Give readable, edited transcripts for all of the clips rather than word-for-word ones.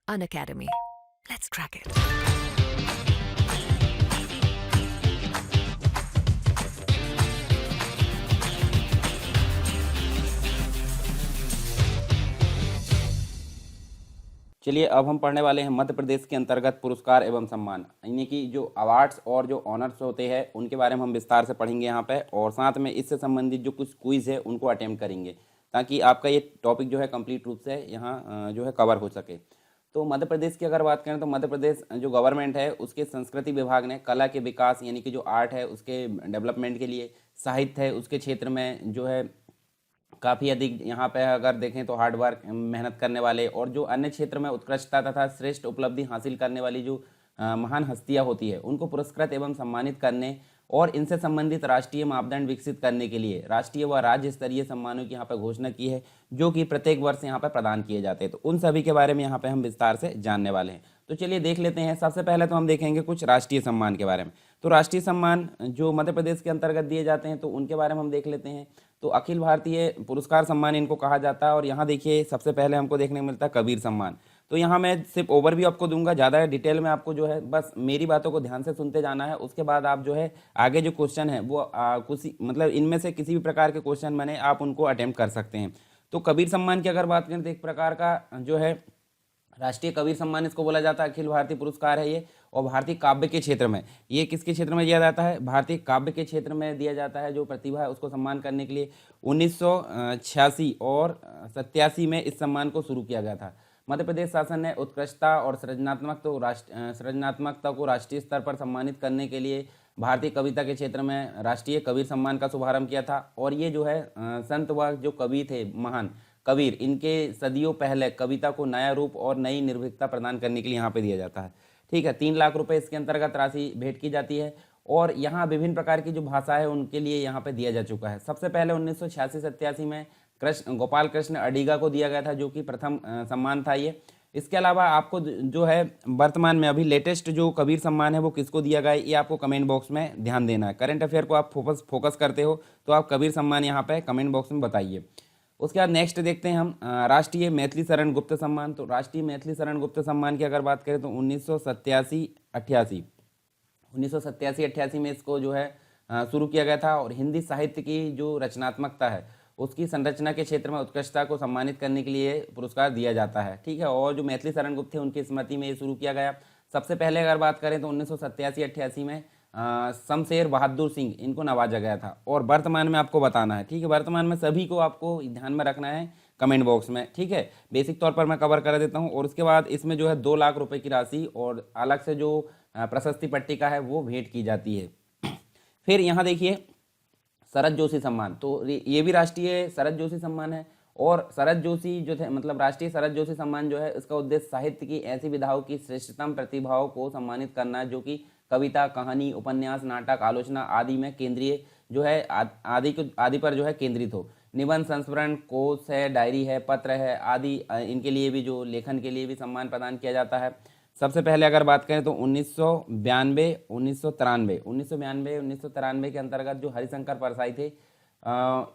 Unacademy. Let's crack it. चलिए अब हम पढ़ने वाले हैं मध्य प्रदेश के अंतर्गत पुरस्कार एवं सम्मान, यानी कि जो अवार्ड्स और जो ऑनर्स होते हैं उनके बारे में हम विस्तार से पढ़ेंगे यहाँ पे, और साथ में इससे संबंधित जो कुछ क्विज है उनको अटेम्प्ट करेंगे ताकि आपका ये टॉपिक जो है कंप्लीट रूप से यहाँ जो है कवर हो सके। तो मध्य प्रदेश की अगर बात करें तो मध्य प्रदेश जो गवर्नमेंट है उसके संस्कृति विभाग ने कला के विकास यानी कि जो आर्ट है उसके डेवलपमेंट के लिए, साहित्य है उसके क्षेत्र में जो है काफ़ी अधिक यहाँ पे अगर देखें तो हार्ड वर्क मेहनत करने वाले और जो अन्य क्षेत्र में उत्कृष्टता तथा श्रेष्ठ उपलब्धि हासिल करने वाली जो महान हस्तियाँ होती है उनको पुरस्कृत एवं सम्मानित करने और इनसे संबंधित राष्ट्रीय मापदंड विकसित करने के लिए राष्ट्रीय व राज्य स्तरीय सम्मानों की यहाँ पे घोषणा की है, जो कि प्रत्येक वर्ष यहाँ पे प्रदान किए जाते हैं। तो उन सभी के बारे में यहाँ पे हम विस्तार से जानने वाले हैं। तो चलिए देख लेते हैं। सबसे पहले तो हम देखेंगे कुछ राष्ट्रीय सम्मान के बारे में। तो राष्ट्रीय सम्मान जो मध्य प्रदेश के अंतर्गत दिए जाते हैं तो उनके बारे में हम देख लेते हैं। तो अखिल भारतीय पुरस्कार सम्मान इनको कहा जाता है। और यहाँ देखिए सबसे पहले हमको देखने को मिलता है कबीर सम्मान। तो यहाँ मैं सिर्फ ओवरव्यू आपको दूंगा, ज़्यादा डिटेल में आपको जो है बस मेरी बातों को ध्यान से सुनते जाना है। उसके बाद आप जो है आगे जो क्वेश्चन है वो कुछ मतलब इनमें से किसी भी प्रकार के क्वेश्चन बने आप उनको अटेम्प्ट कर सकते हैं। तो कबीर सम्मान की अगर बात करें तो एक प्रकार का जो है राष्ट्रीय कबीर सम्मान इसको बोला जाता है, अखिल भारतीय पुरस्कार है ये। और भारतीय काव्य के क्षेत्र में, ये किसके क्षेत्र में दिया जाता है? भारतीय काव्य के क्षेत्र में दिया जाता है। जो प्रतिभा है उसको सम्मान करने के लिए 1986 और 87 में इस सम्मान को शुरू किया गया था। मध्य प्रदेश शासन ने उत्कृष्टता और सृजनात्मकता को राष्ट्रीय स्तर पर सम्मानित करने के लिए भारतीय कविता के क्षेत्र में राष्ट्रीय कबीर सम्मान का शुभारंभ किया था। और ये जो है संत व जो कवि थे महान कबीर, इनके सदियों पहले कविता को नया रूप और नई निर्भीकता प्रदान करने के लिए यहाँ पे दिया जाता है। ठीक है, 3 लाख रुपए इसके अंतर्गत राशि भेंट की जाती है। और यहाँ विभिन्न प्रकार की जो भाषा है उनके लिए यहाँ पे दिया जा चुका है। सबसे पहले 1986-87 में गोपाल कृष्ण अडिगा को दिया गया था, जो कि प्रथम सम्मान था ये। इसके अलावा आपको जो है वर्तमान में अभी लेटेस्ट जो कबीर सम्मान है वो किसको दिया गया है ये आपको कमेंट बॉक्स में ध्यान देना है। करंट अफेयर को आप फोकस करते हो तो आप कबीर सम्मान यहाँ पे कमेंट बॉक्स में बताइए। उसके बाद नेक्स्ट देखते हैं हम राष्ट्रीय मैथिली शरण गुप्त सम्मान। तो राष्ट्रीय मैथिली शरण गुप्त सम्मान की अगर बात करें तो 1987-88 में इसको जो है शुरू किया गया था। और हिंदी साहित्य की जो रचनात्मकता है उसकी संरचना के क्षेत्र में उत्कृष्टता को सम्मानित करने के लिए पुरस्कार दिया जाता है। ठीक है, और जो मैथिली शरण गुप्त थे उनकी स्मृति में ये शुरू किया गया। सबसे पहले अगर बात करें तो 1987-88 में शमशेर बहादुर सिंह इनको नवाजा गया था। और वर्तमान में आपको बताना है, ठीक है, वर्तमान में सभी को आपको ध्यान में रखना है कमेंट बॉक्स में। ठीक है, बेसिक तौर पर मैं कवर कर देता हूँ। और उसके बाद इसमें जो है 2 लाख रुपए की राशि और अलग से जो प्रशस्ति पट्टिका है वो भेंट की जाती है। फिर यहाँ देखिए शरद जोशी सम्मान। तो ये भी राष्ट्रीय शरद जोशी सम्मान है। और शरद जोशी जो थे मतलब राष्ट्रीय शरद जोशी सम्मान जो है इसका उद्देश्य साहित्य की ऐसी विधाओं की श्रेष्ठतम प्रतिभाओं को सम्मानित करना है, जो कि कविता, कहानी, उपन्यास, नाटक, आलोचना आदि में केंद्रीय जो है आदि पर जो है केंद्रित हो। निबंध, संस्मरण, कोश है, डायरी है, पत्र है आदि इनके लिए भी जो लेखन के लिए भी सम्मान प्रदान किया जाता है। सबसे पहले अगर बात करें तो 1992 के अंतर्गत जो हरिशंकर परसाई थे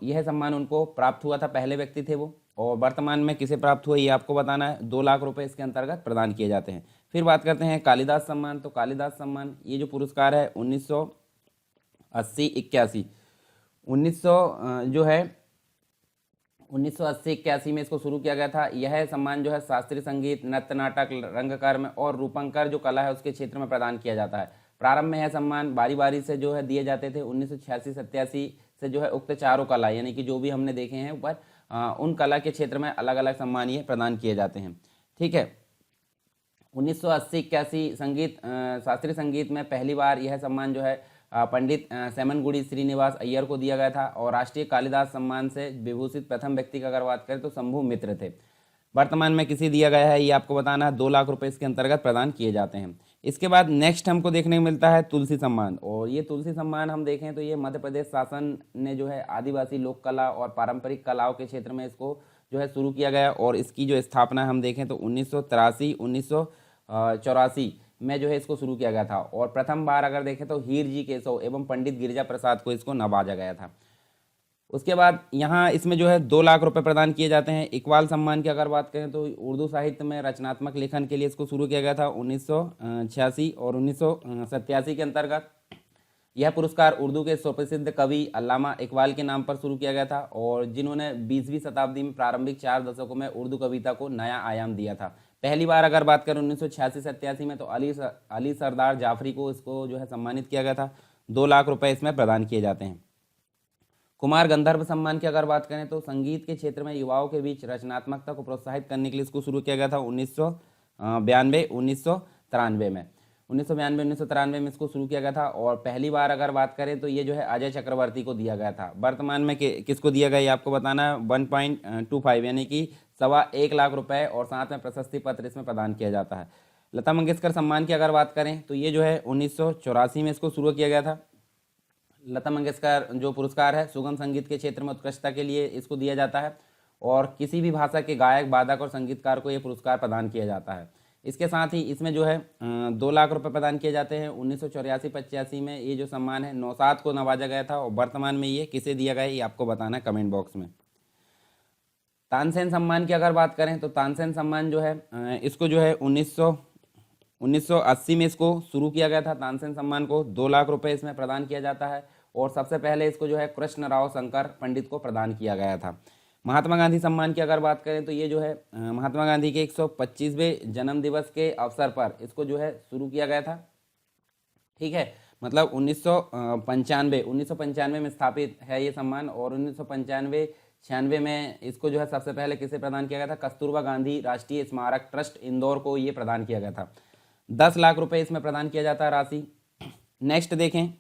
यह सम्मान उनको प्राप्त हुआ था, पहले व्यक्ति थे वो। और वर्तमान में किसे प्राप्त हुआ ये आपको बताना है। 2 लाख रुपए इसके अंतर्गत प्रदान किए जाते हैं। फिर बात करते हैं कालिदास सम्मान। तो कालिदास सम्मान ये जो पुरस्कार है 1980-81 जो है 1980-81 में इसको शुरू किया गया था। यह सम्मान जो है शास्त्रीय संगीत, नृत्य, नाटक, रंगकर्म और रूपंकर जो कला है उसके क्षेत्र में प्रदान किया जाता है। प्रारंभ में यह सम्मान बारी बारी से जो है दिए जाते थे। 1986-87 से जो है उक्त चारों कला यानी कि जो भी हमने देखे हैं ऊपर उन कला के क्षेत्र में अलग अलग सम्मान ये प्रदान किए जाते हैं। ठीक है, 1980-81 संगीत शास्त्रीय संगीत में पहली बार यह सम्मान जो है पंडित सेमनगुड़ी श्रीनिवास अय्यर को दिया गया था। और राष्ट्रीय कालिदास सम्मान से विभूषित प्रथम व्यक्ति की अगर बात करें तो शंभू मित्र थे। वर्तमान में किसी दिया गया है ये आपको बताना है। 2 लाख रुपए इसके अंतर्गत प्रदान किए जाते हैं। इसके बाद नेक्स्ट हमको देखने को मिलता है तुलसी सम्मान। और ये तुलसी सम्मान हम देखें तो ये मध्य प्रदेश शासन ने जो है आदिवासी लोक कला और पारंपरिक कलाओं के क्षेत्र में इसको जो है शुरू किया गया। और इसकी जो स्थापना हम देखें तो 1983-1984 में जो है इसको शुरू किया गया था। और प्रथम बार अगर देखें तो हीर जी केशव एवं पंडित गिरिजा प्रसाद को इसको नवाजा गया था। उसके बाद यहाँ इसमें जो है 2 लाख रुपए प्रदान किए जाते हैं। इकबाल सम्मान की अगर बात करें तो उर्दू साहित्य में रचनात्मक लेखन के लिए इसको शुरू किया गया था 1986 और 1987 के अंतर्गत। यह पुरस्कार उर्दू के सुप्रसिद्ध कवि अल्लामा इकबाल के नाम पर शुरू किया गया था और जिन्होंने 20वीं शताब्दी में प्रारंभिक 4 दशकों में उर्दू कविता को नया आयाम दिया था। पहली बार अगर बात करें 1986-87 में तो अली सरदार जाफरी को इसको जो है सम्मानित किया गया था। 2 लाख रुपए इसमें प्रदान किए जाते हैं। कुमार गंधर्व सम्मान की अगर बात करें तो संगीत के क्षेत्र में युवाओं के बीच रचनात्मकता को प्रोत्साहित करने के लिए इसको शुरू किया गया था 1992 में 1993 में इसको शुरू किया गया था। और पहली बार अगर बात करें तो ये जो है अजय चक्रवर्ती को दिया गया था। वर्तमान में किसको दिया गया ये आपको बताना है। 1.25 यानी कि 1.25 लाख रुपए और साथ में प्रशस्ति पत्र इसमें प्रदान किया जाता है। लता मंगेशकर सम्मान की अगर बात करें तो ये जो है 1984 में इसको शुरू किया गया था। लता मंगेशकर जो पुरस्कार है सुगम संगीत के क्षेत्र में उत्कृष्टता के लिए इसको दिया जाता है और किसी भी भाषा के गायक वादक और संगीतकार को ये पुरस्कार प्रदान किया जाता है। इसके साथ ही इसमें जो है 2 लाख रुपए प्रदान किए जाते हैं। 1984-85 में ये जो सम्मान है नौशाद को नवाजा गया था और वर्तमान में ये किसे दिया गया है ये आपको बताना है कमेंट बॉक्स में। तानसेन सम्मान की अगर बात करें तो तानसेन सम्मान जो है इसको जो है 1980 में इसको शुरू किया गया था। तानसेन सम्मान को 2 लाख रुपए इसमें प्रदान किया जाता है और सबसे पहले इसको जो है कृष्ण राव शंकर पंडित को प्रदान किया गया था। महात्मा गांधी सम्मान की अगर बात करें तो ये जो है महात्मा गांधी के 125वें जन्म दिवस के अवसर पर इसको जो है शुरू किया गया था। ठीक है, मतलब 1995 में स्थापित है ये सम्मान और 1995-96 में इसको जो है सबसे पहले किसे प्रदान किया गया था। कस्तूरबा गांधी राष्ट्रीय स्मारक ट्रस्ट इंदौर को ये प्रदान किया गया था। 10 लाख रुपए इसमें प्रदान किया जाता है राशि। नेक्स्ट देखें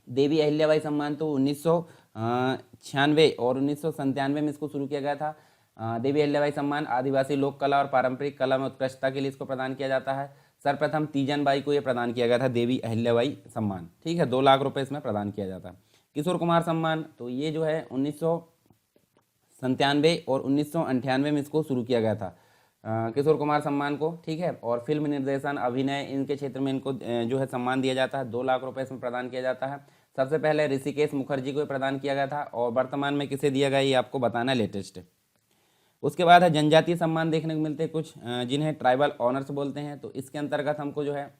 देवी अहिल्याबाई सम्मान तो 1996 और 1997 में इसको शुरू किया गया था। देवी अहिल्याबाई सम्मान आदिवासी लोक कला और पारंपरिक कला में उत्कृष्टता के लिए इसको प्रदान किया जाता है। सर्वप्रथम तीजन बाई को ये प्रदान किया गया था देवी अहिल्याबाई सम्मान। ठीक है, 2 लाख रुपए इसमें प्रदान किया जाता है। किशोर कुमार सम्मान तो ये जो है 1997 और 1998 में इसको शुरू किया गया था किशोर कुमार सम्मान को। ठीक है, और फिल्म निर्देशन अभिनय इनके क्षेत्र में इनको जो है सम्मान दिया जाता है। 2 लाख रुपए इसमें प्रदान किया जाता है। सबसे पहले ऋषिकेश मुखर्जी को प्रदान किया गया था और वर्तमान में किसे दिया गया ये आपको बताना है लेटेस्ट। उसके बाद है जनजातीय सम्मान देखने को मिलते हैं कुछ जिन्हें ट्राइबल ऑनर्स बोलते हैं। तो इसके अंतर्गत हमको जो है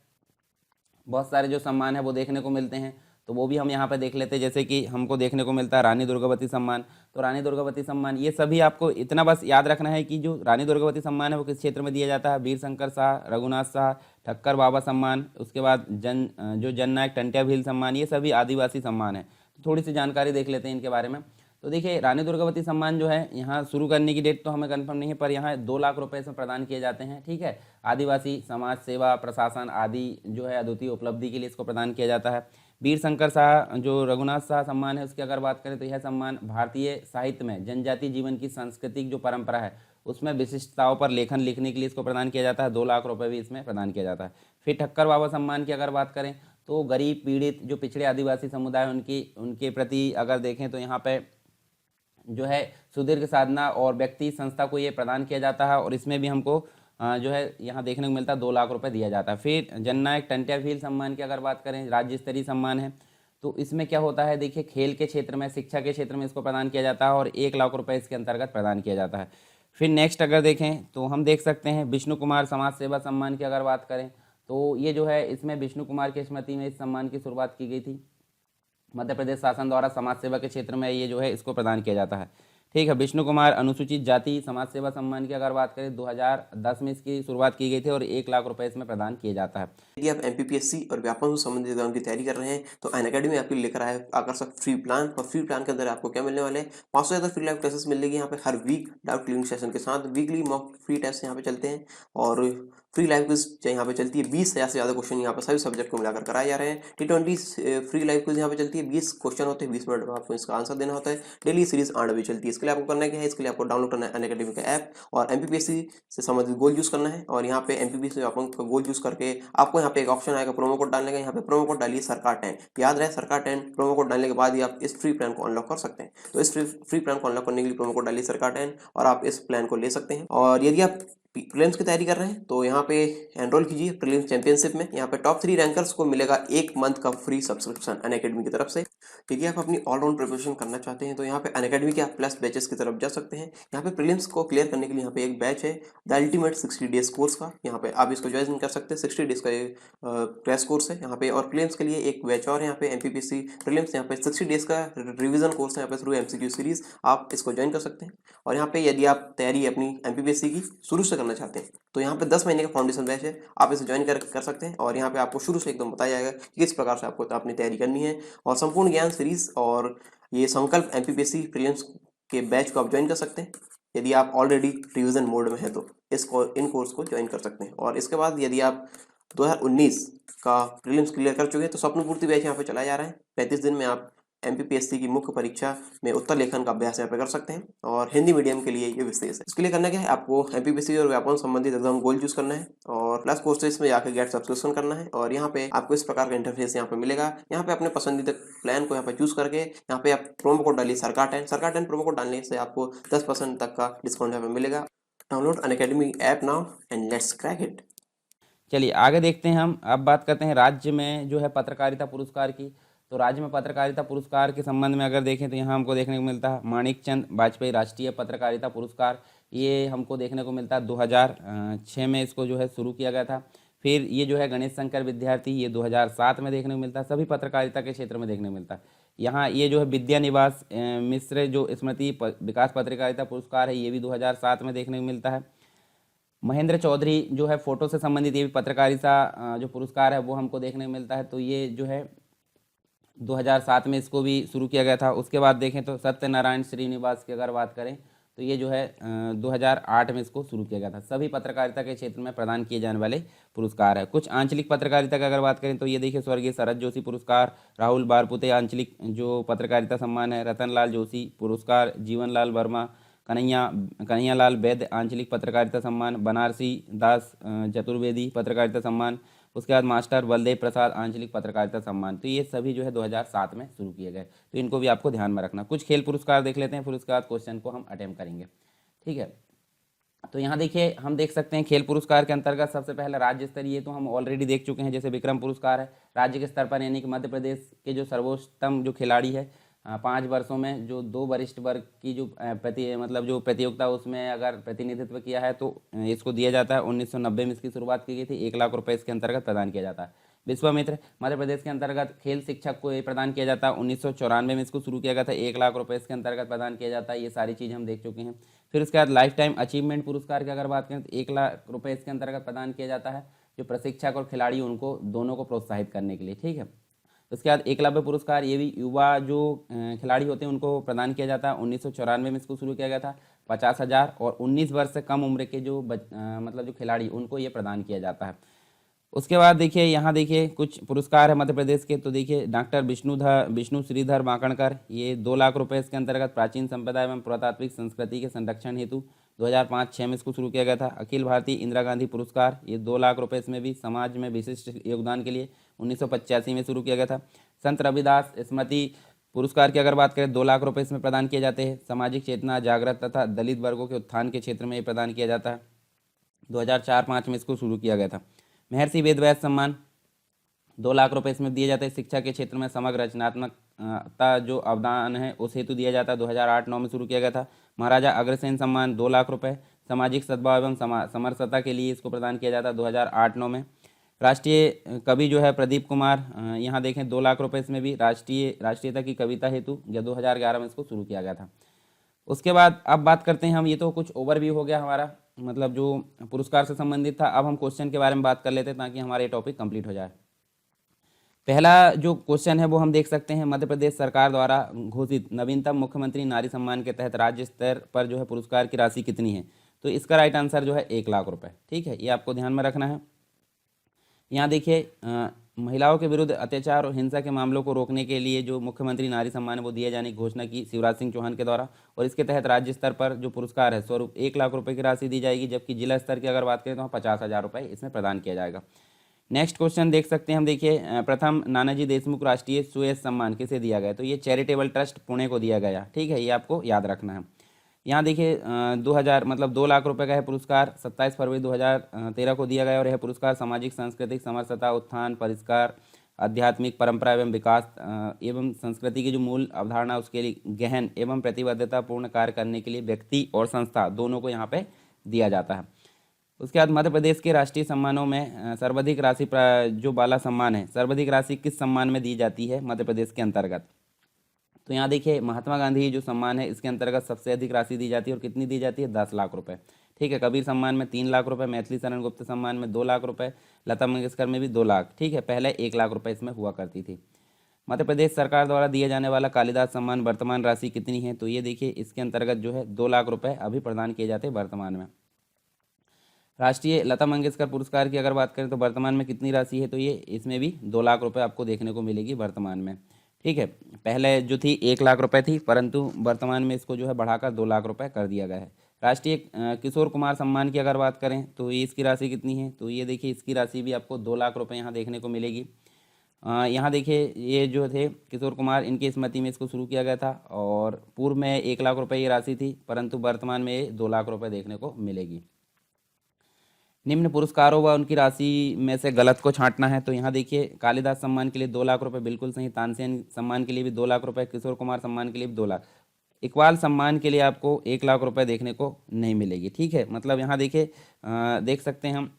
बहुत सारे जो सम्मान है वो देखने को मिलते हैं, तो वो भी हम यहाँ पे देख लेते हैं। जैसे कि हमको देखने को मिलता है रानी दुर्गावती सम्मान। तो रानी दुर्गावती सम्मान ये सभी आपको इतना बस याद रखना है कि जो रानी दुर्गावती सम्मान है वो किस क्षेत्र में दिया जाता है। वीर शंकर शाह, रघुनाथ शाह, ठक्कर बाबा सम्मान, उसके बाद जो जननायक टंट्या भील सम्मान, ये सभी आदिवासी सम्मान है। तो थोड़ी सी जानकारी देख लेते हैं इनके बारे में। तो देखिए रानी दुर्गावती सम्मान जो है यहाँ शुरू करने की डेट तो हमें कंफर्म नहीं है, पर यहाँ 2 लाख रुपए इसमें प्रदान किए जाते हैं। ठीक है, आदिवासी समाज सेवा प्रशासन आदि जो है अद्वितीय उपलब्धि के लिए इसको प्रदान किया जाता है। वीर शंकर शाह जो रघुनाथ शाह सम्मान है उसकी अगर बात करें तो यह सम्मान भारतीय साहित्य में जनजातीय जीवन की सांस्कृतिक जो परंपरा है उसमें विशिष्टताओं पर लेखन लिखने के लिए इसको प्रदान किया जाता है। 2 लाख रुपए भी इसमें प्रदान किया जाता है। फिर ठक्कर बाबा सम्मान की अगर बात करें तो गरीब पीड़ित जो पिछड़े आदिवासी समुदाय उनके प्रति अगर देखें तो यहाँ पे जो है सुदीर्घ साधना और व्यक्ति संस्था को ये प्रदान किया जाता है और इसमें भी हमको जो है यहाँ देखने को मिलता है 2 लाख रुपए दिया जाता है। फिर जननायक टंट्या भील सम्मान की अगर बात करें राज्य स्तरीय सम्मान है, तो इसमें क्या होता है देखिए खेल के क्षेत्र में शिक्षा के क्षेत्र में इसको प्रदान किया जाता है और 1 लाख रुपए इसके अंतर्गत प्रदान किया जाता है। फिर नेक्स्ट अगर देखें तो हम देख सकते हैं विष्णु कुमार समाज सेवा सम्मान की अगर बात करें तो ये जो है इसमें विष्णु कुमार की स्मृति में इस सम्मान की शुरुआत की गई थी। मध्य प्रदेश शासन द्वारा समाज सेवा के क्षेत्र में ये जो है इसको प्रदान किया जाता है। ठीक है, विष्णु कुमार अनुसूचित जाति समाज सेवा सम्मान की अगर बात करें 2010 में इसकी शुरुआत की गई थी और 1 लाख रुपए इसमें प्रदान किए जाता है। यदि आप एमपीपीएससी और व्यापम से संबंधित एग्जाम की तैयारी कर रहे हैं तो अनअकैडमी आपके लिए लेकर आया है आकर्षक फ्री प्लान। और फ्री प्लान के अंदर आपको क्या मिलने वाले हैं 500 से ज़्यादा फ्री लाइव क्लासेस मिलेगी यहाँ पे हर वीक डाउट क्लियरिंग सेशन के साथ। वीकली मॉक फ्री टेस्ट यहाँ पे चलते हैं और फ्री लाइव क्विज यहाँ पे चलती है। 20,000 से ज़्यादा क्वेश्चन यहाँ पे सभी सब्जेक्ट को मिलाकर कराए जा रहे हैं। T20 फ्री लाइव क्विज यहाँ पे चलती है। 20 क्वेश्चन होते हैं, 20 मिनट में आपको इसका आंसर देना होता है। डेली सीरीज 8 बजे चलती है। इसके लिए आपको करना क्या है, इसके लिए आपको डाउनलोड करना है अनअकैडमी का ऐप और एमपीपीएससी से संबंधित गोल यूज़ करना है। और यहाँ पे एमपीपीएससी का गोल यूज़ करके आपको यहाँ पे एक ऑप्शन आएगा प्रोमो कोड डालने का। यहाँ पे प्रोमो कोड डालिए सरकार 10, याद रहे सरकार 10। प्रोमो कोड डालने के बाद ही आप इस फ्री प्लान को अनलॉक कर सकते हैं। तो इस फ्री प्लान को अनलॉक करने के लिए प्रोमो कोड डालिए सरकार 10 और आप इस प्लान को ले सकते हैं। और यदि आप प्रीलिम्स की तैयारी कर रहे हैं तो यहाँ पे एनरोल कीजिए प्रीलिम्स चैंपियनशिप में। यहाँ पे टॉप 3 रैंकर्स को मिलेगा 1 मंथ का फ्री सब्सक्रिप्शन अनअकैडमी की तरफ से। यदि आप अपनी ऑलराउंड प्रिपरेशन करना चाहते हैं तो यहाँ पे अनअकैडमी के आप प्लस बैचेस की तरफ जा सकते हैं। यहाँ पे प्रीलिम्स को क्लियर करने के लिए यहाँ पे एक बैच है द अल्टीमेट 60 डेज कोर्स का, यहाँ पे आप इसको ज्वाइन कर सकते हैं। 60 डेज का ये क्रैश कोर्स है यहाँ पे। और प्रीलिम्स के लिए एक बैच और यहाँ पे एमपीपीएससी प्रीलिम्स, यहाँ पे 60 डेज का रिवीजन कोर्स है यहाँ पे थ्रू एमसीक्यू सीरीज, आप इसको ज्वाइन कर सकते हैं। और यहाँ पे यदि आप तैयारी अपनी एमपीपीएससी की शुरू से करना चाहते हैं तो यहाँ पे 10 महीने का फाउंडेशन बैच है, आप इसे ज्वाइन कर सकते हैं। और यहाँ पे आपको शुरू से एकदम बताया जाएगा कि किस प्रकार से आपको अपनी तैयारी करनी है। और संपूर्ण ज्ञान सीरीज और ये संकल्प एमपीपीएससी प्रीलिम्स के बैच को आप ज्वाइन कर सकते हैं यदि आप ऑलरेडी रिवीजन मोड में हैं तो इन कोर्स को ज्वाइन कर सकते हैं। और इसके बाद यदि आप 2019 का प्रीलिम्स क्लियर कर चुके हैं तो स्वप्न पूर्ति बैच यहाँ पे चलाया जा रहा है। 35 दिन में आप एमपीपीएससी की मुख्य परीक्षा में उत्तर लेखन का अभ्यास यहाँ पे कर सकते हैं और हिंदी मीडियम के लिए ये विशेष है। इसके लिए करना क्या है, आपको एमपीपीएससी और व्यापम संबंधित एग्जाम गोल चूज करना है और प्लस कोर्सेज में जाकर गेट सब्सक्रिप्शन करना है। और यहाँ पे आपको इस प्रकार का इंटरफेस यहाँ पे मिलेगा। यहाँ पे अपने पसंदीदा प्लान को यहाँ पे चूज करके यहाँ पे आप प्रोमो कोड डालिए सरकार 10 प्रोमो कोड डालने से आपको 10% तक का डिस्काउंट यहाँ पे मिलेगा। Download Unacademy app now and let's crack it. चलिए आगे देखते हैं हम। अब बात करते हैं राज्य में जो है पत्रकारिता पुरस्कार की। तो राज्य में पत्रकारिता पुरस्कार के संबंध में अगर देखें तो यहाँ हमको देखने को मिलता है माणिक चंद वाजपेयी राष्ट्रीय पत्रकारिता पुरस्कार। ये हमको देखने को मिलता है 2006 में इसको जो है शुरू किया गया था। फिर ये जो है गणेश शंकर विद्यार्थी, ये 2007 में देखने को मिलता है। सभी पत्रकारिता के क्षेत्र में देखने को मिलता है। यहाँ ये जो है विद्या निवास मिश्र जो स्मृति विकास पत्रकारिता पुरस्कार है, ये भी 2007 में देखने को मिलता है। महेंद्र चौधरी जो है फोटो से संबंधित ये भी पत्रकारिता जो पुरस्कार है वो हमको देखने को मिलता है। तो ये जो है 2007 में इसको भी शुरू किया गया था। उसके बाद देखें तो सत्यनारायण श्रीनिवास की अगर बात करें तो ये जो है 2008 में इसको शुरू किया गया था। सभी पत्रकारिता के क्षेत्र में प्रदान किए जाने वाले पुरस्कार है। कुछ आंचलिक पत्रकारिता की अगर बात करें तो ये देखिए स्वर्गीय शरद जोशी पुरस्कार, राहुल बारपुते आंचलिक जो पत्रकारिता सम्मान है, रतनलाल जोशी पुरस्कार, जीवनलाल वर्मा, कन्हैयालाल वैद्य आंचलिक पत्रकारिता सम्मान, बनारसी दास चतुर्वेदी पत्रकारिता सम्मान, उसके बाद मास्टर बलदेव प्रसाद आंचलिक पत्रकारिता सम्मान। तो ये सभी जो है 2007 में शुरू किए गए, तो इनको भी आपको ध्यान में रखना। कुछ खेल पुरस्कार देख लेते हैं, फिर उसके बाद क्वेश्चन को हम अटेम्प्ट करेंगे, ठीक है। तो यहाँ देखिए हम देख सकते हैं खेल पुरस्कार के अंतर्गत सबसे पहले राज्य स्तरीय तो हम ऑलरेडी देख चुके हैं, जैसे विक्रम पुरस्कार है राज्य के स्तर पर, यानी कि मध्य प्रदेश के जो सर्वोत्तम जो खिलाड़ी है 5 वर्षों में जो 2 वरिष्ठ वर्ग की जो जो प्रतियोगिता उसमें अगर प्रतिनिधित्व किया है तो इसको दिया जाता है। 1990 में इसकी शुरुआत की गई थी, 1 लाख रुपए इसके अंतर्गत प्रदान किया जाता है। विश्वामित्र मध्य प्रदेश के अंतर्गत खेल शिक्षक को ये प्रदान किया जाता है। 1994 में इसको शुरू किया गया था, 1 लाख रुपए इसके अंतर्गत प्रदान किया जाता है। ये सारी चीज़ हम देख चुके हैं। फिर उसके बाद लाइफ टाइम अचीवमेंट पुरस्कार की अगर बात करें तो 1 लाख रुपए इसके अंतर्गत प्रदान किया जाता है, जो प्रशिक्षक और खिलाड़ी उनको दोनों को प्रोत्साहित करने के लिए, ठीक है। उसके बाद एकलव्य पुरस्कार, ये भी युवा जो खिलाड़ी होते हैं उनको प्रदान किया जाता है। 1994 में इसको शुरू किया गया था, 50,000 और 19 वर्ष से कम उम्र के जो जो खिलाड़ी उनको ये प्रदान किया जाता है। उसके बाद देखिए यहाँ देखिए कुछ पुरस्कार है मध्य प्रदेश के। तो देखिए डॉक्टर विष्णु श्रीधर माकणकर, ये 2 लाख रुपए इसके अंतर्गत प्राचीन संप्रदाय एवं पुरातात्विक संस्कृति के संरक्षण हेतु 2005-06 में इसको शुरू किया गया था। अखिल भारतीय इंदिरा गांधी पुरस्कार, ये 2 लाख रुपए इसमें भी समाज में विशिष्ट योगदान के लिए 1985 में शुरू किया गया था। संत रविदास स्मृति पुरस्कार की अगर बात करें 2 लाख रुपए इसमें प्रदान किए जाते हैं। सामाजिक चेतना जागृत तथा दलित वर्गों के उत्थान के क्षेत्र में ये प्रदान किया जाता है। 2004-05 में इसको शुरू किया गया था। महर्षि वेदव्यास सम्मान 2 लाख रुपए इसमें दिए जाते हैं। शिक्षा के क्षेत्र में समग्र रचनात्मकता जो अवदान है उस हेतु दिया जाता है। 2008-09 में शुरू किया गया था। महाराजा अग्रसेन सम्मान 2 लाख रुपए सामाजिक सद्भाव एवं समरसता के लिए इसको प्रदान किया जाता है 2008-09 में। राष्ट्रीय कवि जो है प्रदीप कुमार, यहाँ देखें 2 लाख रुपए इसमें भी राष्ट्रीयता की कविता हेतु 2011 में इसको शुरू किया गया था। उसके बाद अब बात करते हैं हम, ये तो कुछ ओवरव्यू हो गया हमारा, जो पुरस्कार से संबंधित था। अब हम क्वेश्चन के बारे में बात कर लेते हैं ताकि हमारा ये टॉपिक कंप्लीट हो जाए। पहला जो क्वेश्चन है वो हम देख सकते हैं, मध्य प्रदेश सरकार द्वारा घोषित नवीनतम मुख्यमंत्री नारी सम्मान के तहत राज्य स्तर पर जो है पुरस्कार की राशि कितनी है। तो इसका राइट आंसर जो है 1 लाख रुपए, ठीक है। ये आपको ध्यान में रखना है। यहाँ देखिए महिलाओं के विरुद्ध अत्याचार और हिंसा के मामलों को रोकने के लिए जो मुख्यमंत्री नारी सम्मान है वो दिए जाने की घोषणा की शिवराज सिंह चौहान के द्वारा, और इसके तहत राज्य स्तर पर जो पुरस्कार है स्वरूप 1 लाख रुपए की राशि दी जाएगी, जबकि जिला स्तर की अगर बात करें तो 50,000 रुपये इसमें प्रदान किया जाएगा। नेक्स्ट क्वेश्चन देख सकते हैं हम, देखिए प्रथम नानाजी देशमुख राष्ट्रीय सुयश सम्मान किसे दिया गया। तो ये चैरिटेबल ट्रस्ट पुणे को दिया गया, ठीक है। ये आपको याद रखना है। यहाँ देखिए 2000 मतलब 2 लाख रुपए का है पुरस्कार 27 फरवरी 2013 को दिया गया और यह पुरस्कार सामाजिक सांस्कृतिक समरसता उत्थान परिष्कार आध्यात्मिक परंपरा एवं विकास एवं संस्कृति की जो मूल अवधारणा उसके लिए गहन एवं प्रतिबद्धता पूर्ण कार्य करने के लिए व्यक्ति और संस्था दोनों को यहाँ पे दिया जाता है। उसके बाद मध्य प्रदेश के राष्ट्रीय सम्मानों में सर्वाधिक राशि जो बाला सम्मान है सर्वाधिक राशि किस सम्मान में दी जाती है मध्य प्रदेश के अंतर्गत। तो यहाँ देखिए महात्मा गांधी जो सम्मान है इसके अंतर्गत सबसे अधिक राशि दी जाती है और कितनी दी जाती है 10 लाख रुपए। ठीक है, कबीर सम्मान में 3 लाख रुपए, मैथिली शरण गुप्त सम्मान में 2 लाख रुपए, लता मंगेशकर में भी 2 लाख। ठीक है, पहले 1 लाख रुपए इसमें हुआ करती थी। मध्य प्रदेश सरकार द्वारा दिए जाने वाला कालिदास सम्मान वर्तमान राशि कितनी है, तो ये देखिए इसके अंतर्गत जो है 2 लाख रुपए अभी प्रदान किए जाते हैं वर्तमान में। राष्ट्रीय लता मंगेशकर पुरस्कार की अगर बात करें तो वर्तमान में कितनी राशि है, तो ये इसमें भी 2 लाख रुपए आपको देखने को मिलेगी वर्तमान में। ठीक है, पहले जो थी 1 लाख रुपए थी परंतु वर्तमान में इसको जो है बढ़ाकर 2 लाख रुपए कर दिया गया है। राष्ट्रीय किशोर कुमार सम्मान की अगर बात करें तो ये इसकी राशि कितनी है, तो ये देखिए इसकी राशि भी आपको 2 लाख रुपए यहाँ देखने को मिलेगी। यहाँ देखिए ये जो थे किशोर कुमार इनकी स्मृति में इसको शुरू किया गया था और पूर्व में 1 लाख रुपए ये राशि थी परंतु वर्तमान में ये 2 लाख रुपए देखने को मिलेगी। निम्न पुरस्कारों व उनकी राशि में से गलत को छांटना है, तो यहाँ देखिए कालिदास सम्मान के लिए 2 लाख रुपए बिल्कुल सही, तानसेन सम्मान के लिए भी 2 लाख रुपए, किशोर कुमार सम्मान के लिए भी 2 लाख, इकबाल सम्मान के लिए आपको 1 लाख रुपए देखने को नहीं मिलेगी। ठीक है, मतलब यहाँ देखिए देख सकते हैं हम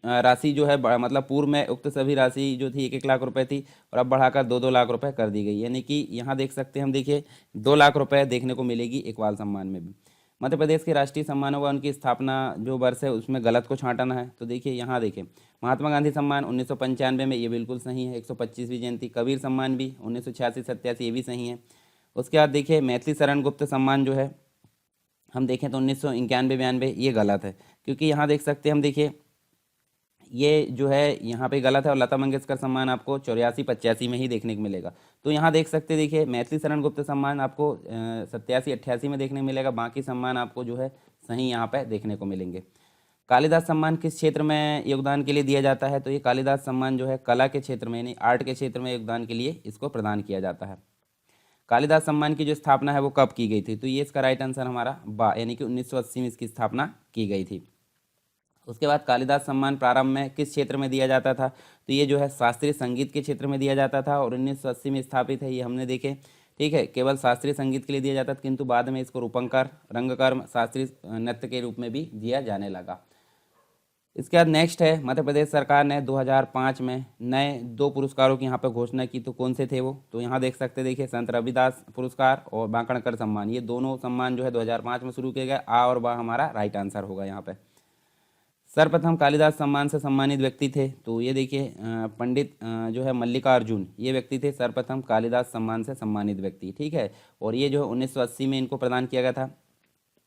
राशि जो है मतलब पूर्व में उक्त सभी राशि जो थी 1-1 लाख रुपए थी और अब बढ़ाकर 2-2 लाख रुपए कर दी गई, यानी कि यहाँ देख सकते हैं हम देखिए 2 लाख रुपए देखने को मिलेगी इकबाल सम्मान में भी। मध्य प्रदेश के राष्ट्रीय सम्मानों व उनकी स्थापना जो वर्ष है उसमें गलत को छांटना है, तो देखिए यहाँ देखिए महात्मा गांधी सम्मान 1995 में ये बिल्कुल सही है, 125वीं जयंती। कबीर सम्मान भी 1986-87 ये भी सही है। उसके बाद देखिए मैथिली शरण गुप्त सम्मान जो है हम देखें तो 1991-92 ये गलत है, क्योंकि यहाँ देख सकते हैं हम देखिए ये जो है यहाँ पे गलत है और लता मंगेशकर सम्मान आपको 84-85 में ही देखने को मिलेगा। तो यहाँ देख सकते देखिए मैथिली शरण गुप्त सम्मान आपको 87-88 में देखने को मिलेगा, बाकी सम्मान आपको जो है सही यहाँ पे देखने को मिलेंगे। कालिदास सम्मान किस क्षेत्र में योगदान के लिए दिया जाता है, तो ये कालिदास सम्मान जो है कला के क्षेत्र में यानी आर्ट के क्षेत्र में योगदान के लिए इसको प्रदान किया जाता है। कालिदास सम्मान की जो स्थापना है वो कब की गई थी, तो ये इसका राइट आंसर हमारा बा यानी कि 1980 में इसकी स्थापना की गई थी। उसके बाद कालिदास सम्मान प्रारंभ में किस क्षेत्र में दिया जाता था, तो ये जो है शास्त्रीय संगीत के क्षेत्र में दिया जाता था और 1980 में स्थापित है, ये हमने देखे। ठीक है, केवल शास्त्रीय संगीत के लिए दिया जाता था किंतु बाद में इसको रूपंकर रंगकर्म शास्त्रीय नृत्य के रूप में भी दिया जाने लगा। इसके बाद नेक्स्ट है मध्य प्रदेश सरकार ने 2005 में नए 2 पुरस्कारों की यहाँ पर घोषणा की, तो कौन से थे वो, तो यहाँ देख सकते देखिए संत रविदास पुरस्कार और बांकणकर सम्मान, ये दोनों सम्मान जो है 2005 में शुरू किए गए। आ और बा हमारा राइट आंसर होगा यहाँ पे। सर्वप्रथम कालिदास सम्मान से सम्मानित व्यक्ति थे, तो ये देखिए पंडित जो है मल्लिकार्जुन ये व्यक्ति थे सर्वप्रथम कालिदास सम्मान से सम्मानित व्यक्ति। ठीक है, और ये जो 1980 में इनको प्रदान किया गया था।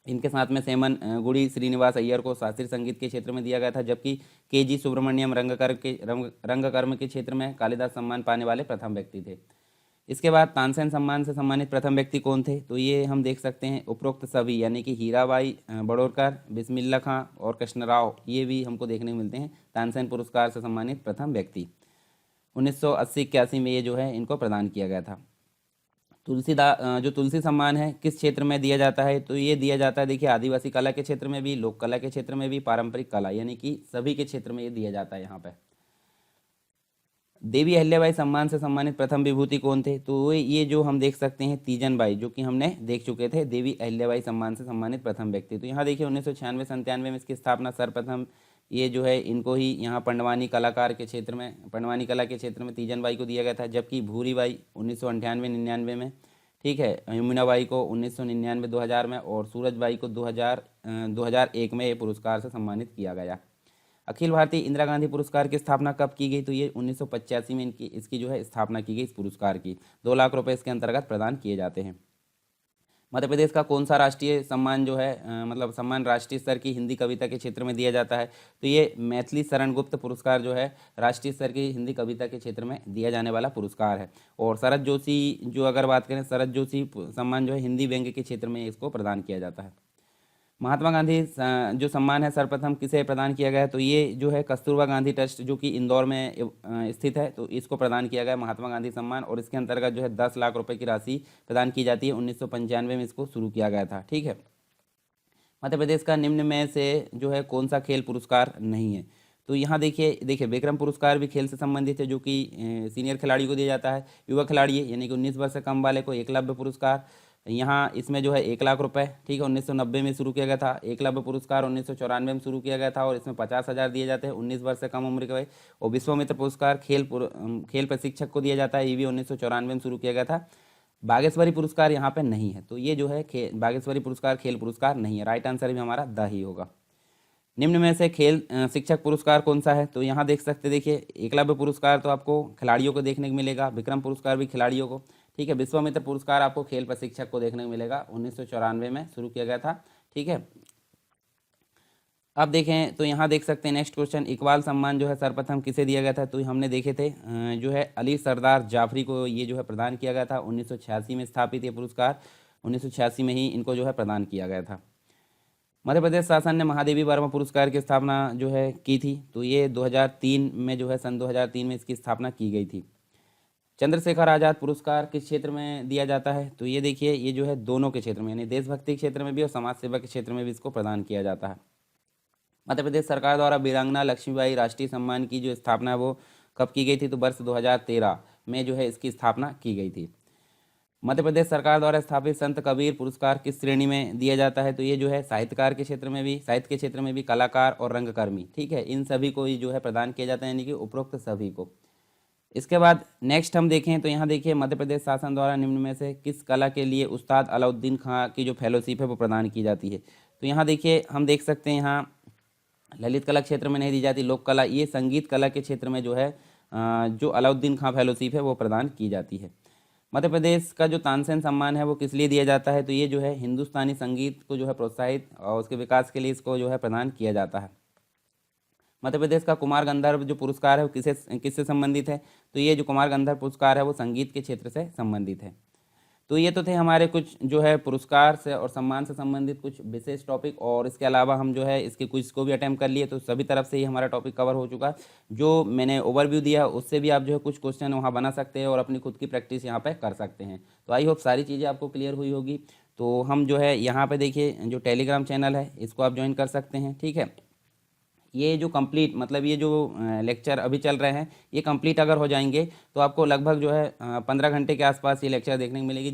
इनके साथ में सेमन गुड़ी श्रीनिवास अय्यर को शास्त्रीय संगीत के क्षेत्र में दिया गया था, जबकि के.जी. सुब्रमण्यम रंगकर्म के क्षेत्र में कालिदास सम्मान पाने वाले प्रथम व्यक्ति थे। इसके बाद तानसेन सम्मान से सम्मानित प्रथम व्यक्ति कौन थे, तो ये हम देख सकते हैं उपरोक्त सभी यानी कि हीराबाई बड़ौरकर, बिस्मिल्ला खां और कृष्णराव ये भी हमको देखने को मिलते हैं तानसेन पुरस्कार से सम्मानित प्रथम व्यक्ति। 1980-81 में ये जो है इनको प्रदान किया गया था। जो तुलसी सम्मान है किस क्षेत्र में दिया जाता है, तो ये दिया जाता है देखिए आदिवासी कला के क्षेत्र में भी, लोक कला के क्षेत्र में भी, पारंपरिक कला यानी कि सभी के क्षेत्र में ये दिया जाता है यहाँ पे। देवी अहिल्याबाई सम्मान से सम्मानित प्रथम विभूति कौन थे, तो ये जो हम देख सकते हैं तीजन बाई, जो कि हमने देख चुके थे देवी अहिल्याबाई सम्मान से सम्मानित प्रथम व्यक्ति। तो यहाँ देखिए 1996-97 में इसकी स्थापना सर्वप्रथम ये जो है इनको ही यहाँ पंडवानी कलाकार के क्षेत्र में पंडवानी कला के क्षेत्र में तीजन बाई को दिया गया था, जबकि भूरी बाई 1998-99 में। ठीक है, यमुना बाई को 1999-2000 में और सूरज बाई को 2001 में ये पुरस्कार से सम्मानित किया गया। अखिल भारतीय इंदिरा गांधी पुरस्कार की स्थापना कब की गई, तो ये 1985 में इसकी जो है स्थापना की गई इस पुरस्कार की। 2 लाख रुपए इसके अंतर्गत प्रदान किए जाते हैं। मध्य प्रदेश का कौन सा राष्ट्रीय सम्मान जो है मतलब सम्मान राष्ट्रीय स्तर की हिंदी कविता के क्षेत्र में दिया जाता है, तो ये मैथिली शरण गुप्त पुरस्कार जो है राष्ट्रीय स्तर की हिंदी कविता के क्षेत्र में दिया जाने वाला पुरस्कार है। और शरद जोशी जो अगर बात करें शरद जोशी सम्मान जो है हिंदी व्यंग्य के क्षेत्र में इसको प्रदान किया जाता है। महात्मा गांधी जो सम्मान है सर्वप्रथम किसे प्रदान किया गया है, तो ये जो है कस्तूरबा गांधी ट्रस्ट जो कि इंदौर में स्थित है, तो इसको प्रदान किया गया महात्मा गांधी सम्मान, और इसके अंतर्गत जो है 10 लाख रुपए की राशि प्रदान की जाती है। 1995 में इसको शुरू किया गया था। ठीक है। मध्य प्रदेश का निम्न में से जो है कौन सा खेल पुरस्कार नहीं है, तो यहाँ देखिए विक्रम पुरस्कार भी खेल से संबंधित है, जो कि सीनियर खिलाड़ी को दिया जाता है। युवा खिलाड़ी है यानी कि 19 वर्ष से कम वाले को एकलव्य पुरस्कार, यहाँ इसमें जो है 1 लाख रुपए, ठीक है, 1990 में शुरू किया गया था। एकलव्य पुरस्कार 1994 में शुरू किया गया था और इसमें 50,000 दिए जाते हैं 19 वर्ष से कम उम्र के। और विश्वामित्र पुरस्कार खेल प्रशिक्षक को दिया जाता है, ये भी 1994 में शुरू किया गया था। बागेश्वरी पुरस्कार यहाँ पे नहीं है, तो ये जो है बागेश्वरी पुरस्कार खेल पुरस्कार नहीं है। राइट आंसर भी हमारा द ही होगा। निम्न में से खेल शिक्षक पुरस्कार कौन सा है, तो यहाँ देख सकते, देखिए एकलव्य पुरस्कार तो आपको खिलाड़ियों को देखने को मिलेगा, विक्रम पुरस्कार भी खिलाड़ियों को, ठीक है। विश्वामित्र पुरस्कार आपको खेल प्रशिक्षक को देखने को मिलेगा, 1994 में शुरू किया गया था। ठीक है। अब देखें तो यहाँ देख सकते हैं नेक्स्ट क्वेश्चन, इकबाल सम्मान जो है सर्वप्रथम किसे दिया गया था, तो हमने देखे थे जो है अली सरदार जाफरी को ये जो है प्रदान किया गया था। 1986 में स्थापित ये पुरस्कार, 1986 में ही इनको जो है प्रदान किया गया था। मध्य प्रदेश शासन ने महादेवी वर्मा पुरस्कार की स्थापना जो है की थी, तो ये 2003 में जो है सन 2003 में इसकी स्थापना की गई थी। चंद्रशेखर आज़ाद पुरस्कार किस क्षेत्र में दिया जाता है, तो ये देखिए ये जो है दोनों के क्षेत्र में, यानी देशभक्ति के क्षेत्र में भी और समाज सेवा के क्षेत्र में भी इसको प्रदान किया जाता है। मध्य प्रदेश सरकार द्वारा वीरांगना लक्ष्मीबाई राष्ट्रीय सम्मान की जो स्थापना है वो कब की गई थी, तो वर्ष 2013 में जो है इसकी स्थापना की गई थी। मध्य प्रदेश सरकार द्वारा स्थापित संत कबीर पुरस्कार किस श्रेणी में दिया जाता है, तो ये जो है साहित्यकार के क्षेत्र में भी, साहित्य के क्षेत्र में भी, कलाकार और रंगकर्मी, ठीक है, इन सभी को ये जो है प्रदान किया जाता है, यानी कि उपरोक्त सभी को। इसके बाद नेक्स्ट हम देखें तो यहाँ देखिए मध्य प्रदेश शासन द्वारा निम्न में से किस कला के लिए उस्ताद अलाउद्दीन खां की जो फेलोशिप है वो प्रदान की जाती है, तो यहाँ देखिए हम देख सकते हैं यहाँ ललित कला क्षेत्र में नहीं दी जाती, लोक कला, ये संगीत कला के क्षेत्र में जो है जो अलाउद्दीन खां फेलोशिप है वो प्रदान की जाती है। मध्य प्रदेश का जो तानसेन सम्मान है वो किस लिए दिया जाता है, तो ये जो है हिंदुस्तानी संगीत को जो है प्रोत्साहित और उसके विकास के लिए इसको जो है प्रदान किया जाता है। मध्य प्रदेश का कुमार गंधर्व जो पुरस्कार है वो किससे संबंधित है, तो ये जो कुमार गंधर्व पुरस्कार है वो संगीत के क्षेत्र से संबंधित है। तो ये तो थे हमारे कुछ जो है पुरस्कार से और सम्मान से संबंधित कुछ विशेष टॉपिक, और इसके अलावा हम जो है इसके क्विज को भी अटेम्प्ट कर लिए, तो सभी तरफ से ही हमारा टॉपिक कवर हो चुका है। जो मैंने ओवरव्यू दिया उससे भी आप जो है कुछ क्वेश्चन वहाँ बना सकते हैं और अपनी खुद की प्रैक्टिस यहाँ पे कर सकते हैं। तो आई होप सारी चीज़ें आपको क्लियर हुई होगी। तो हम जो है यहाँ पे देखिए जो टेलीग्राम चैनल है इसको आप ज्वाइन कर सकते हैं, ठीक है। ये जो कंप्लीट मतलब ये जो लेक्चर अभी चल रहे हैं ये कंप्लीट अगर हो जाएंगे तो आपको लगभग जो है 15 घंटे के आसपास ये लेक्चर देखने को मिलेगी,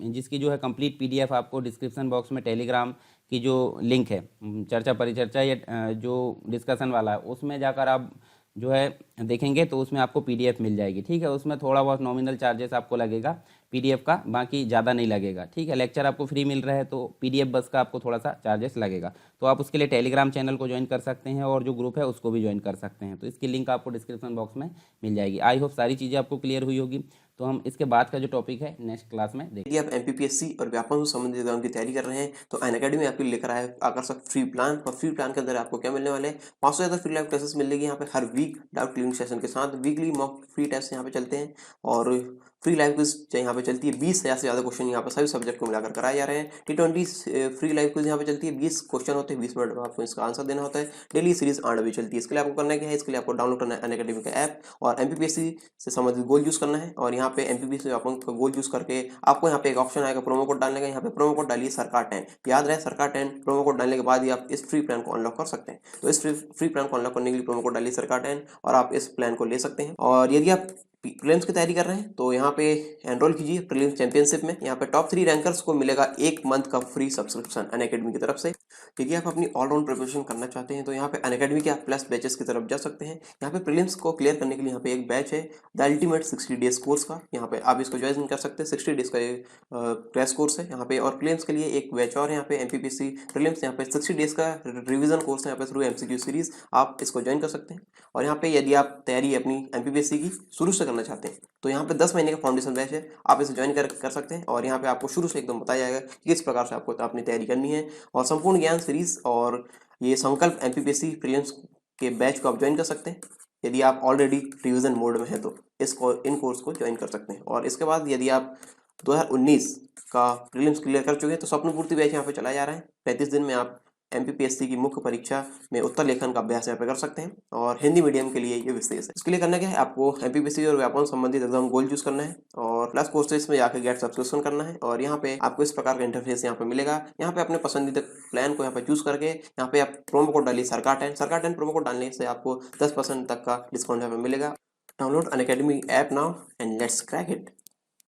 जिसकी जो है कंप्लीट पीडीएफ आपको डिस्क्रिप्शन बॉक्स में टेलीग्राम की जो लिंक है चर्चा परिचर्चा या जो डिस्कशन वाला है उसमें जाकर आप जो है देखेंगे तो उसमें आपको पीडीएफ मिल जाएगी, ठीक है। उसमें थोड़ा बहुत नॉमिनल चार्जेस आपको लगेगा पीडीएफ का, बाकी ज़्यादा नहीं लगेगा, ठीक है। लेक्चर आपको फ्री मिल रहा है तो पीडीएफ बस का आपको थोड़ा सा चार्जेस लगेगा, तो आप उसके लिए टेलीग्राम चैनल को ज्वाइन कर सकते हैं और जो ग्रुप है उसको भी ज्वाइन कर सकते हैं। तो इसकी लिंक आपको डिस्क्रिप्शन बॉक्स में मिल जाएगी। आई होप सारी चीज़ें आपको क्लियर हुई होगी। तो हम इसके बाद का जो टॉपिक है नेक्स्ट क्लास में देखेंगे। यदि आप एमपीपीएससी और व्यापम से संबंधित एग्जाम की तैयारी कर रहे हैं तो अनअकैडमी आपके लिए लेकर आया आकर्षक फ्री प्लान, और फ्री प्लान के अंदर आपको क्या मिलने वाले हैं 500 से ज़्यादा फ्री लाइव क्लासेस मिलेगी यहाँ पे हर वीक डाउट क्लियरिंग सेशन के साथ। वीकली मॉक फ्री टेस्ट यहाँ पे चलते हैं और फ्री लाइव क्विज यहाँ पे चलती है। 20,000 से ज़्यादा क्वेश्चन यहाँ पे सभी सब्जेक्ट को मिलाकर कराए जा रहे हैं। T20 फ्री लाइव क्विज यहाँ पे चलती है, 20 क्वेश्चन होते हैं, 20 मिनट में आपको इसका आंसर देना होता है। डेली सीरीज 8 बजे चलती है। इसके लिए आपको करना क्या है, इसके लिए आपको डाउनलोड करना है अनअकैडमी का ऐप और एमपीपीएससी से संबंधित गोल यूज़ करना है। और यहाँ पे एमपीपीएससी का गोल यूज़ करके आपको यहाँ पे एक ऑप्शन आएगा प्रोमो कोड डालने का। यहाँ पे प्रोमो कोड डालिए सरकार 10, याद रहे सरकार 10 प्रोमो कोड डालने के बाद ही आप इस फ्री प्लान को अनलॉक कर सकते हैं। तो इस फ्री प्लान को अनलॉक करने के लिए प्रोमो कोड डालिए सरकार 10 और आप इस प्लान को ले सकते हैं। और यदि आप प्रीलिम्स की तैयारी कर रहे हैं तो यहाँ पे एनरोल कीजिए प्रीलिम्स चैंपियनशिप में। यहाँ पे टॉप 3 रैंकर्स को मिलेगा 1 मंथ का फ्री सब्सक्रिप्शन अनअकैडमी की तरफ से। यदि आप अपनी ऑलराउंड प्रिपरेशन करना चाहते हैं तो यहाँ पे अनअकैडमी के आप प्लस बैचेस की तरफ जा सकते हैं। यहाँ पे प्रीलिम्स को क्लियर करने के लिए यहाँ पे एक बैच है द अल्टीमेट 60 डेज कोर्स का, यहाँ पे आप इसको ज्वाइन कर सकते हैं। 60 डेज का ये क्रैश कोर्स है यहाँ पे। और प्रीलिम्स के लिए एक बैच और है यहाँ पे एमपीपीएससी प्रीलिम्स, यहाँ पे 60 डेज का रिविजन कोर्स है यहाँ पे थ्रू एमसीक्यू सीरीज, आप इसको ज्वाइन कर सकते हैं। और यहाँ पे यदि आप तैयारी अपनी एमपीपीएससी की शुरू से करना चाहते हैं तो यहाँ पे 10 महीने का फाउंडेशन बैच है, आप इसे ज्वाइन कर सकते हैं। और यहाँ पे आपको शुरू से एकदम बताया जाएगा कि किस प्रकार से आपको अपनी तैयारी करनी है। और संपूर्ण ज्ञान सीरीज और ये संकल्प एमपीपीएससी प्रीलिम्स के बैच को आप ज्वाइन कर सकते हैं। यदि आप ऑलरेडी रिविजन मोड में हैं तो इन कोर्स को ज्वाइन कर सकते हैं। और इसके बाद यदि आप 2019 का प्रीलिम्स क्लियर कर चुके हैं तो स्वप्न पूर्ति बैच यहाँ पे चलाया जा रहा है। 35 दिन में आप एमपीपीएससी की मुख्य परीक्षा में उत्तर लेखन का अभ्यास यहाँ पे कर सकते हैं और हिंदी मीडियम के लिए ये विशेष है। इसके लिए करना क्या है, आपको एमपीपीएससी और व्यापम संबंधित एग्जाम गोल चूज करना है और प्लस कोर्सेज में जाकर गेट सब्सक्रिप्शन करना है और यहाँ पे आपको इस प्रकार का इंटरफेस यहाँ पे मिलेगा। यहाँ पे अपने पसंदीदा प्लान को यहाँ पे चूज करके यहाँ पे आप प्रोमो कोड डालिए सरकार 10 प्रोमो कोड डालने से आपको 10% तक का डिस्काउंट यहाँ पे मिलेगा। Download Unacademy app now and let's crack it.